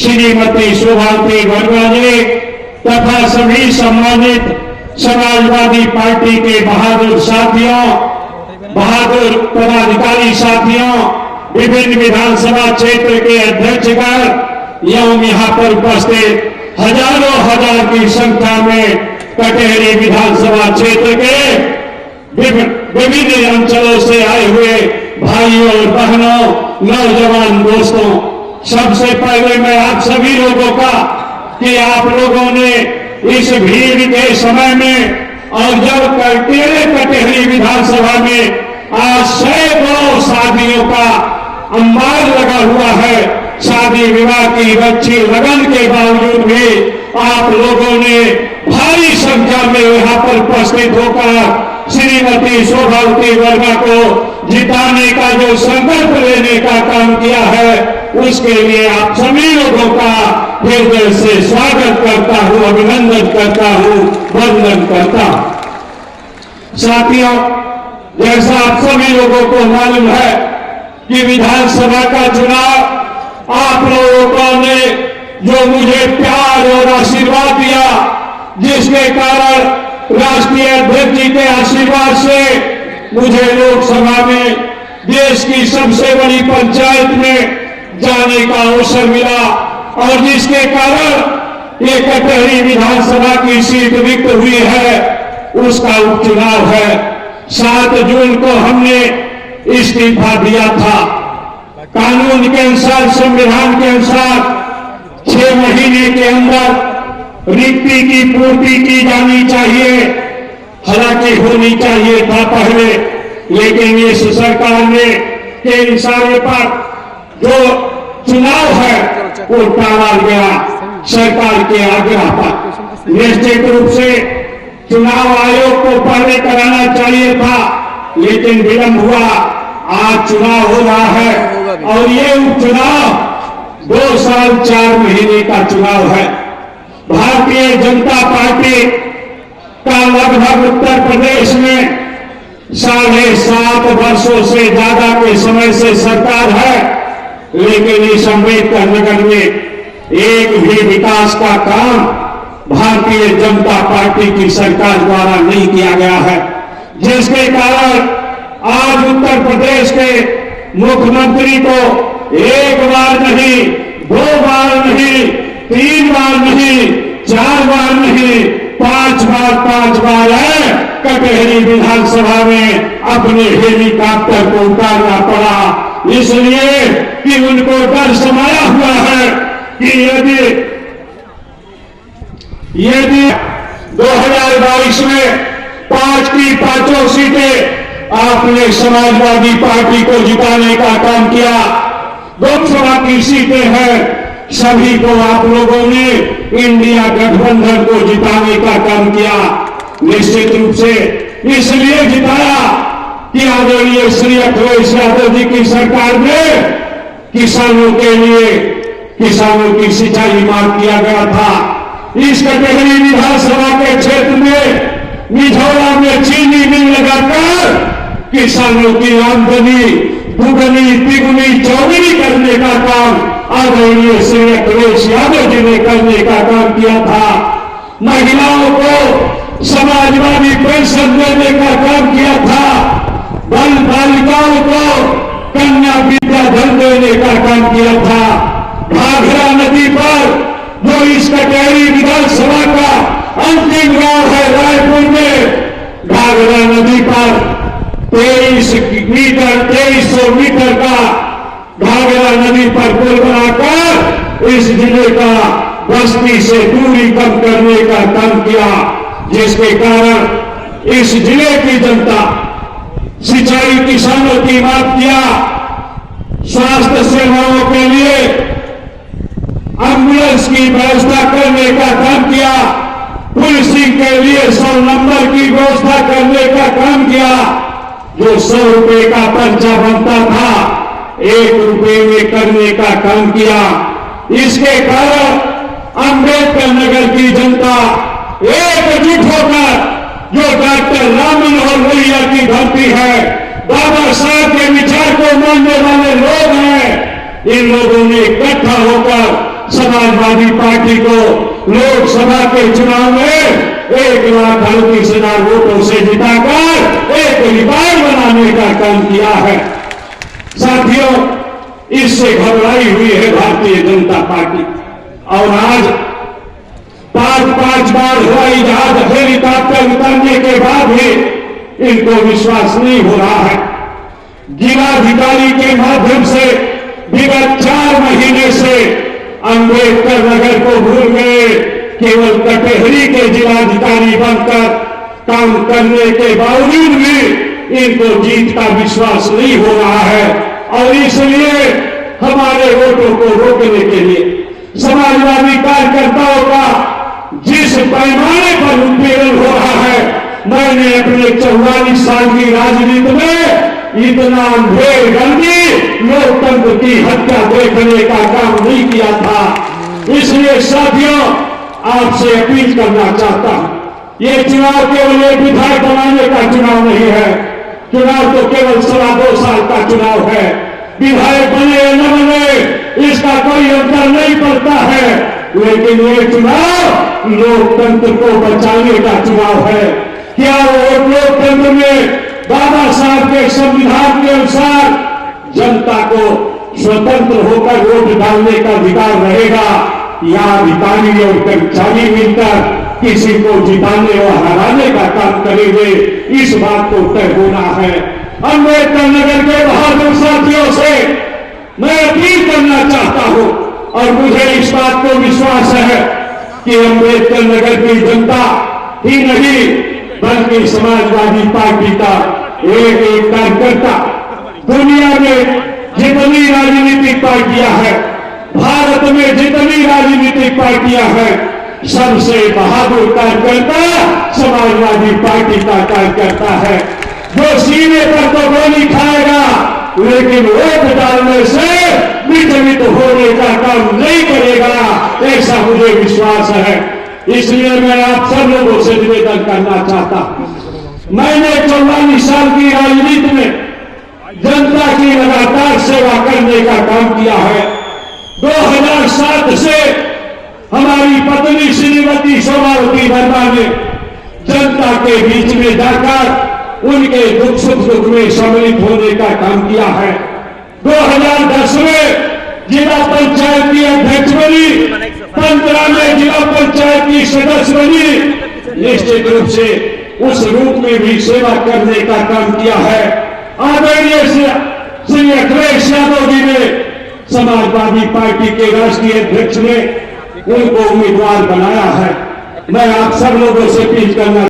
श्रीमती शोभावती वर्मा जी तथा सभी सम्मानित समाजवादी पार्टी के बहादुर साथियों, बहादुर पदाधिकारी साथियों, विभिन्न विधानसभा क्षेत्र के अध्यक्षगण एवं यहाँ पर उपस्थित हजारों हजार की संख्या में कटेहरी विधानसभा क्षेत्र के विभिन्न अंचलों से आए हुए भाइयों और बहनों, नौजवान दोस्तों, सबसे पहले मैं आप सभी लोगों का कि आप लोगों ने इस भीड़ के समय में और जब कटेहरी विधानसभा में आज सैकड़ों शादियों का अंबार लगा हुआ है, शादी विवाह की अच्छी लगन के बावजूद भी आप लोगों ने भारी संख्या में यहाँ पर उपस्थित होकर श्रीमती शोभावती वर्मा को जिताने का जो संकल्प लेने का काम किया है, उसके लिए आप सभी लोगों का हृदय से स्वागत करता हूं, अभिनंदन करता हूं, वंदन करता हूं। साथियों, जैसा आप सभी लोगों को मालूम है कि विधानसभा का चुनाव आप लोगों ने जो मुझे प्यार और आशीर्वाद दिया, जिसके कारण राष्ट्रीय अध्यक्ष जी के आशीर्वाद से मुझे लोकसभा में देश की सबसे बड़ी पंचायत में जाने का अवसर मिला और जिसके कारण ये कटेहरी विधानसभा की सीट रिक्त हुई है, उसका उपचुनाव है। 7 जून को हमने इस्तीफा दिया था। कानून के अनुसार, संविधान के अनुसार 6 महीने के अंदर रिक्ति की पूर्ति की जानी चाहिए, हालांकि होनी चाहिए था पहले, लेकिन इस सरकार ने के इशारे पर जो चुनाव है वो टाला गया सरकार के आग्रह पर। निश्चित रूप से चुनाव आयोग को पहले कराना चाहिए था, लेकिन विलंब हुआ। आज चुनाव हो रहा है और ये उपचुनाव 2 साल 4 महीने का चुनाव है। भारतीय जनता पार्टी का लगभग उत्तर प्रदेश में 7.5 वर्षों से ज्यादा के समय से सरकार है, लेकिन इस अम्बेडकर नगर में एक भी विकास का काम भारतीय जनता पार्टी की सरकार द्वारा नहीं किया गया है, जिसके कारण आज उत्तर प्रदेश के मुख्यमंत्री को 1 बार नहीं, 2 बार नहीं, 3 बार नहीं, 4 बार नहीं, 5 बार है कटेहरी विधानसभा में अपने हेलीकॉप्टर को उतारना पड़ा, इसलिए कि उनको डर समाया हुआ है कि यदि 2022 में 5 की 5 सीटें आपने समाजवादी पार्टी को जिताने का काम किया, लोकसभा की सीटें हैं, सभी को आप लोगों ने इंडिया गठबंधन को जिताने का काम किया। निश्चित रूप से इसलिए जिताया कि आदरणीय श्री अखिलेश यादव जी की सरकार में किसानों के लिए किसानों की सिंचाई माफ किया गया था। इस कटेहरी विधानसभा के क्षेत्र में मिझौरा में चीनी मिल लगाकर किसानों की आमदनी दुगनी तिगुनी चौगुनी करने का काम आदरणीय श्री अखिलेश यादव जी ने करने का काम किया था। महिलाओं को समाजवादी पेंशन देने का काम किया था। बाल बालिकाओं को कन्या विद्याधन देने का काम किया था। घाघरा नदी पर जो इस कटेहरी विधानसभा का अंतिम गांव है रायपुर में, घाघरा नदी पर 2300 मीटर का घाघरा नदी पर पुल बनाकर इस जिले का बस्ती से दूरी कम करने का काम किया, जिसके कारण इस जिले की जनता सिंचाई किसानों की माफ किया, स्वास्थ्य सेवाओं के लिए एम्बुलेंस की व्यवस्था करने का काम किया, पुलिसिंग के लिए 100 नंबर की व्यवस्था करने का काम किया। जो 100 रुपए का पर्चा बनता था 1 रुपए में करने का काम किया। इसके कारण अम्बेडकर नगर की जनता एकजुट होकर जो डॉक्टर राम मनोहर लोहिया की धरती है, बाबा साहब के विचार को मानने वाले लोग हैं, इन लोगों ने इकट्ठा होकर समाजवादी पार्टी को लोकसभा के चुनाव में 1,38,000 वोटों से जिताकर एक रिकॉर्ड बनाने का काम किया है। साथियों, इससे घबराई हुई है भारतीय जनता पार्टी और आज 5-5 बार हवाई जहाज हेलीकॉप्टर उतारने के बाद भी इनको विश्वास नहीं हो रहा है। जिलाधिकारी के माध्यम से विगत 4 महीने से अंबेडकर नगर को भूल गए, केवल कटेहरी के जिलाधिकारी बनकर काम करने के बावजूद भी इनको जीत का विश्वास नहीं हो रहा है और इसलिए हमारे वोटों को रोकने के लिए समाजवादी कार्यकर्ताओं का जिस पैमाने पर उत्पीड़न हो रहा है, मैंने अपने 44 साल की राजनीति में इतना अंधेरगर्दी लोकतंत्र की हत्या देखने का काम नहीं किया था। इसलिए साथियों, आपसे अपील करना चाहता हूं, ये चुनाव केवल एक विधायक बनाने का चुनाव नहीं है। चुनाव तो केवल 2.25 साल का चुनाव है। विधायक बने या न बने इसका कोई अंतर नहीं पड़ता है, लेकिन ये चुनाव लोकतंत्र को बचाने का चुनाव है। क्या वो लोकतंत्र में बाबा साहब के संविधान के अनुसार जनता को स्वतंत्र होकर वोट डालने का अधिकार रहेगा या अधिकारी और कर्मचारी मिलकर किसी को जिताने और हराने का काम करेंगे, इस बात को तय होना है। अंबेडकर नगर के बहादुर साथियों से मैं अपील करना चाहता हूं और मुझे इस बात को विश्वास है कि अंबेडकर नगर की जनता ही नहीं बल्कि समाजवादी पार्टी का एक एक कार्यकर्ता, दुनिया में जितनी राजनीतिक पार्टियां हैं, भारत में जितनी राजनीतिक पार्टियां हैं, सबसे बहादुर कार्यकर्ता समाजवादी पार्टी का कार्यकर्ता है, जो सीने पर तो गोली खाएगा लेकिन वोट डालने से विचलित होने का काम नहीं करेगा, ऐसा मुझे विश्वास है। इसलिए मैं आप सब लोगों से निवेदन करना चाहता हूं, मैंने 44 साल की राजनीति में जनता की लगातार सेवा करने का काम किया है। 2007 से हमारी पत्नी श्रीमती शोभावती वर्मा ने जनता के बीच में जाकर उनके दुख सुख में सम्मिलित होने का काम किया है। 2010 में जिला पंचायत की अध्यक्ष बनी, 15 में जिला पंचायत की सदस्य बनी। निश्चित रूप से उस रूप में भी सेवा करने का काम किया है। आदरणीय श्री अखिलेश यादव जी ने समाजवादी पार्टी के राष्ट्रीय अध्यक्ष ने उनको उम्मीदवार बनाया है। मैं आप सब लोगों से अपील करना